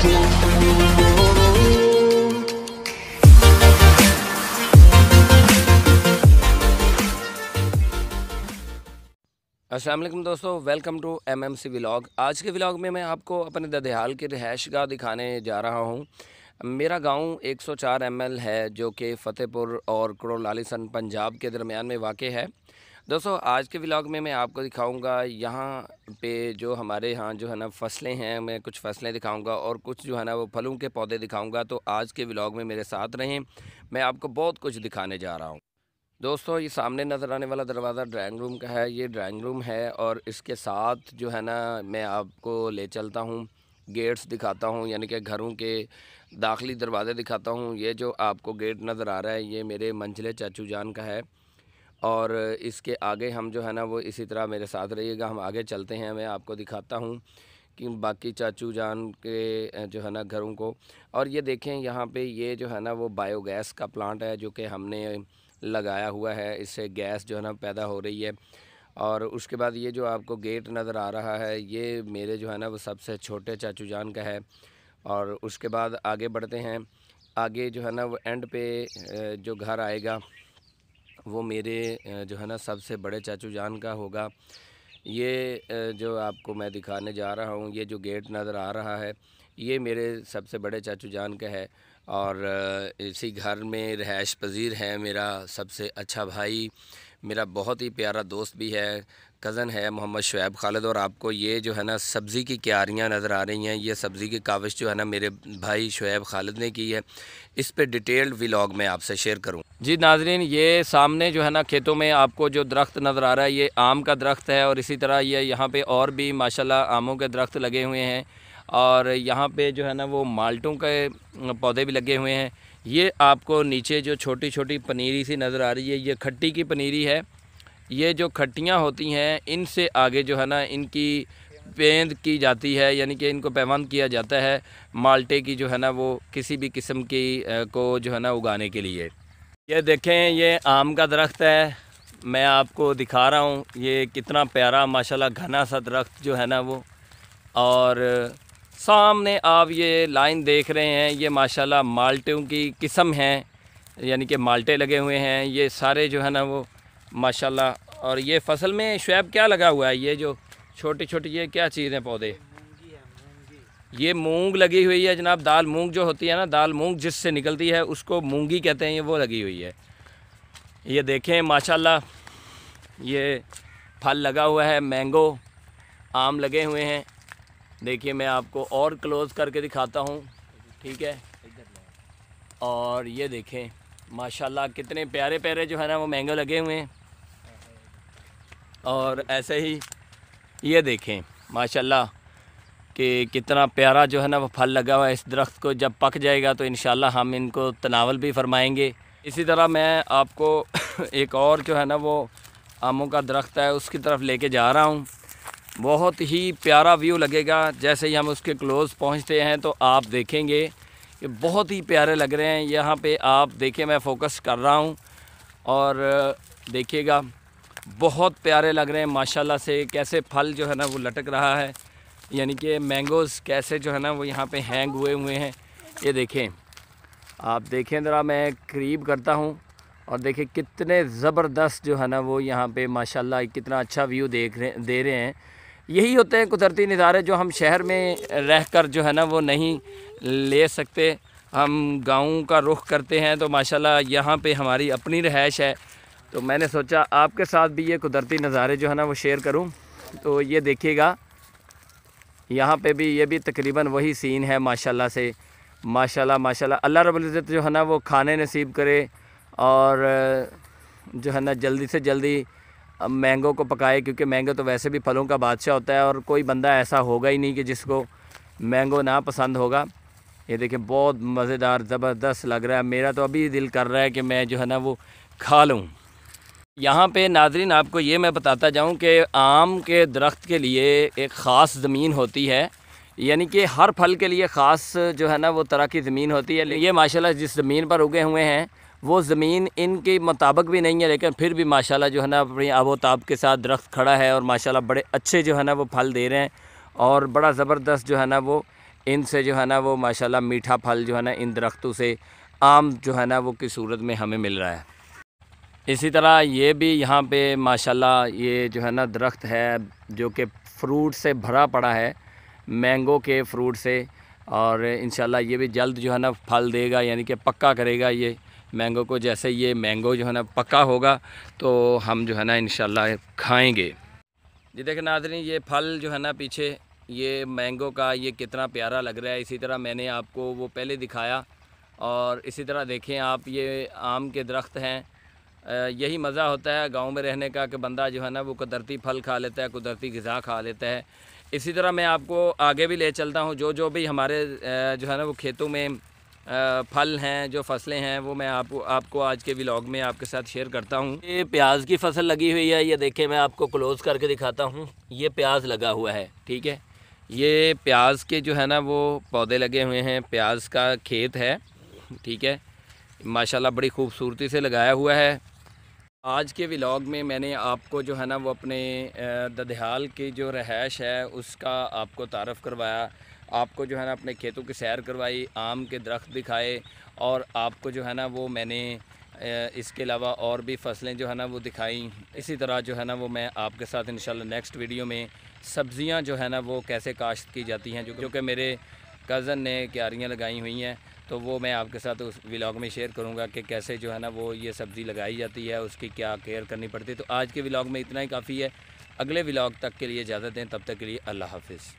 अस्सलाम वालेकुम दोस्तों, वेलकम टू एमएमसी व्लॉग। आज के व्लॉग में मैं आपको अपने ददयाल की रिहाइशगाह दिखाने जा रहा हूँ। मेरा गांव 104 ML है जो कि फ़तेहपुर और करोलालीसन पंजाब के दरमियान में वाक़ है। दोस्तों आज के व्लॉग में मैं आपको दिखाऊंगा यहाँ पे जो हमारे यहाँ जो है ना फसलें हैं, मैं कुछ फसलें दिखाऊंगा और कुछ जो है ना वो फलों के पौधे दिखाऊंगा। तो आज के व्लॉग में मेरे साथ रहें, मैं आपको बहुत कुछ दिखाने जा रहा हूँ। दोस्तों ये सामने नज़र आने वाला दरवाज़ा ड्राइंग रूम का है, ये ड्राइंग रूम है और इसके साथ जो है ना मैं आपको ले चलता हूँ, गेट्स दिखाता हूँ, यानी कि घरों के दाखिली दरवाज़े दिखाता हूँ। ये जो आपको गेट नज़र आ रहा है ये मेरे मंझले चाचू जान का है और इसके आगे हम जो है ना वो इसी तरह मेरे साथ रहिएगा, हम आगे चलते हैं, मैं आपको दिखाता हूँ कि बाकी चाचू जान के जो है ना घरों को। और ये देखें यहाँ पे ये जो है ना वो बायोगैस का प्लांट है जो कि हमने लगाया हुआ है, इससे गैस जो है ना पैदा हो रही है। और उसके बाद ये जो आपको गेट नज़र आ रहा है ये मेरे जो है ना वो सबसे छोटे चाचू जान का है। और उसके बाद आगे बढ़ते हैं, आगे जो है ना वो एंड पे जो घर आएगा वो मेरे जो है ना सबसे बड़े चाचू जान का होगा। ये जो आपको मैं दिखाने जा रहा हूँ, ये जो गेट नज़र आ रहा है ये मेरे सबसे बड़े चाचू जान का है। और इसी घर में रहायश पज़ीर है मेरा सबसे अच्छा भाई, मेरा बहुत ही प्यारा दोस्त भी है, कज़न है मोहम्मद शुएब खालिद। और आपको ये जो है ना सब्ज़ी की क्यारियाँ नज़र आ रही हैं, ये सब्ज़ी की काविश जो है ना मेरे भाई शुएब खालिद ने की है। इस पे डिटेल्ड व्लॉग में आपसे शेयर करूँ। जी नाज़रीन, ये सामने जो है ना खेतों में आपको जो दरख्त नज़र आ रहा है ये आम का दरख्त है और इसी तरह ये यहाँ पे और भी माशाल्लाह आमों के दरख्त लगे हुए हैं और यहाँ पे जो है ना वो माल्टों के पौधे भी लगे हुए हैं। ये आपको नीचे जो छोटी छोटी पनीरी सी नज़र आ रही है ये खट्टी की पनीरी है। ये जो खट्टियाँ होती हैं इनसे आगे जो है ना इनकी पेंद की जाती है, यानी कि इनको पैवंद किया जाता है माल्टे की जो है ना वो किसी भी किस्म की को जो है ना उगाने के लिए। ये देखें ये आम का दरख्त है, मैं आपको दिखा रहा हूँ ये कितना प्यारा माशाल्लाह घना सा दरख्त जो है ना वो। और सामने आप ये लाइन देख रहे हैं ये माशाल्लाह माल्टों की किस्म हैं, यानी कि माल्टे लगे हुए हैं ये सारे जो है ना वो माशाल्लाह। और ये फसल में शुएब क्या लगा हुआ है, ये जो छोटी छोटी ये क्या चीज़ हैं पौधे? ये मूंग लगी हुई है जनाब, दाल मूंग जो होती है ना, दाल मूंग जिससे निकलती है उसको मूंगी कहते हैं, ये वो लगी हुई है। ये देखें माशाल्लाह ये फल लगा हुआ है, मैंगो आम लगे हुए हैं। देखिए मैं आपको और क्लोज़ करके दिखाता हूँ, ठीक है। और ये देखें माशाल्लाह कितने प्यारे प्यारे जो है ना वो मैंगो लगे हुए हैं। और ऐसे ही ये देखें माशाल्लाह कि कितना प्यारा जो है ना वो फल लगा हुआ है। इस दरख्त को जब पक जाएगा तो इंशाल्लाह हम इनको तनावल भी फरमाएंगे। इसी तरह मैं आपको एक और जो है ना वो आमों का दरख्त है उसकी तरफ लेके जा रहा हूँ। बहुत ही प्यारा व्यू लगेगा, जैसे ही हम उसके क्लोज़ पहुँचते हैं तो आप देखेंगे कि बहुत ही प्यारे लग रहे हैं। यहाँ पे आप देखें मैं फ़ोकस कर रहा हूँ और देखिएगा बहुत प्यारे लग रहे हैं माशाल्लाह से, कैसे फल जो है ना वो लटक रहा है, यानी कि मैंगोज़ कैसे जो है ना वो यहाँ पे हैंग हुए हुए हैं। ये देखें, आप देखें ज़रा, मैं करीब करता हूँ और देखें कितने ज़बरदस्त जो है ना वो यहाँ पे माशाल्लाह कितना अच्छा व्यू दे रहे हैं। यही होते हैं कुदरती नज़ारे जो हम शहर में रहकर जो है ना वो नहीं ले सकते। हम गाँव का रुख करते हैं तो माशाल्लाह यहाँ पे हमारी अपनी रहायश है, तो मैंने सोचा आपके साथ भी ये कुदरती नज़ारे जो है ना वो शेयर करूँ। तो ये देखिएगा यहाँ पे भी ये भी तकरीबन वही सीन है माशाल्लाह से। माशाल्लाह माशाल्लाह अल्लाह रब्बुल इज़्ज़त जो है ना वो खाने नसीब करे और जो है ना जल्दी से जल्दी मैंगो को पकाए, क्योंकि मैंगो तो वैसे भी फलों का बादशाह होता है और कोई बंदा ऐसा होगा ही नहीं कि जिसको मैंगो ना पसंद होगा। ये देखें बहुत मज़ेदार ज़बरदस्त लग रहा है, मेरा तो अभी दिल कर रहा है कि मैं जो है ना वो खा लूँ। यहाँ पे नाज़रीन आपको ये मैं बताता जाऊँ कि आम के दरख्त के लिए एक ख़ास ज़मीन होती है, यानी कि हर फल के लिए ख़ास जो है ना वो तरह की ज़मीन होती है। ये माशाल्लाह जिस ज़मीन पर उगे हुए हैं वो ज़मीन इनके मुताबिक भी नहीं है, लेकिन फिर भी माशाल्लाह जो है ना अपनी आबोताब के साथ दरख्त खड़ा है और माशाल्लाह बड़े अच्छे जो है ना वो फल दे रहे हैं और बड़ा ज़बरदस्त जो है ना वो इनसे जो है ना वो माशाल्लाह मीठा फल जो है ना इन दरख्तों से आम जो है ना वो की सूरत में हमें मिल रहा है। इसी तरह ये भी यहाँ पे माशाल्लाह ये जो है ना दरख्त है जो कि फ्रूट से भरा पड़ा है, मैंगो के फ्रूट से, और इंशाल्लाह ये भी जल्द जो है ना फल देगा, यानी कि पक्का करेगा ये मैंगो को। जैसे ये मैंगो जो है ना पक्का होगा तो हम जो है ना इंशाल्लाह खाएंगे। जी देखें नाज़रीन, ये फल जो है ना पीछे ये मैंगो का ये कितना प्यारा लग रहा है। इसी तरह मैंने आपको वो पहले दिखाया, और इसी तरह देखें आप ये आम के दरख्त हैं। यही मज़ा होता है गांव में रहने का कि बंदा जो है ना वो कुदरती फल खा लेता है, कुदरती ग़िज़ा खा लेता है। इसी तरह मैं आपको आगे भी ले चलता हूँ, जो भी हमारे जो है ना वो खेतों में फल हैं, जो फसलें हैं, वो मैं आपको आज के व्लॉग में आपके साथ शेयर करता हूँ। ये प्याज की फसल लगी हुई है, ये देखें मैं आपको क्लोज़ करके दिखाता हूँ। ये प्याज लगा हुआ है, ठीक है। ये प्याज के जो है ना वो पौधे लगे हुए हैं, प्याज का खेत है, ठीक है। माशाल्लाह बड़ी खूबसूरती से लगाया हुआ है। आज के व्लॉग में मैंने आपको जो है ना वो अपने ददयाल की जो रहायश है उसका आपको तारफ़ करवाया, आपको जो है ना अपने खेतों की सैर करवाई, आम के दरख्त दिखाए, और आपको जो है ना वो मैंने इसके अलावा और भी फसलें जो है ना वो दिखाई। इसी तरह जो है ना वो मैं आपके साथ इंशाल्लाह नेक्स्ट वीडियो में सब्ज़ियां जो है ना वो कैसे काश्त की जाती हैं, जो कि मेरे कज़न ने क्यारियाँ लगाई हुई हैं, तो वो मैं आपके साथ उस व्लॉग में शेयर करूंगा कि कैसे जो है ना वो ये सब्ज़ी लगाई जाती है, उसकी क्या केयर करनी पड़ती है। तो आज के व्लॉग में इतना ही काफ़ी है। अगले व्लॉग तक के लिए इजाज़त दें, तब तक के लिए अल्लाह हाफ़िज़।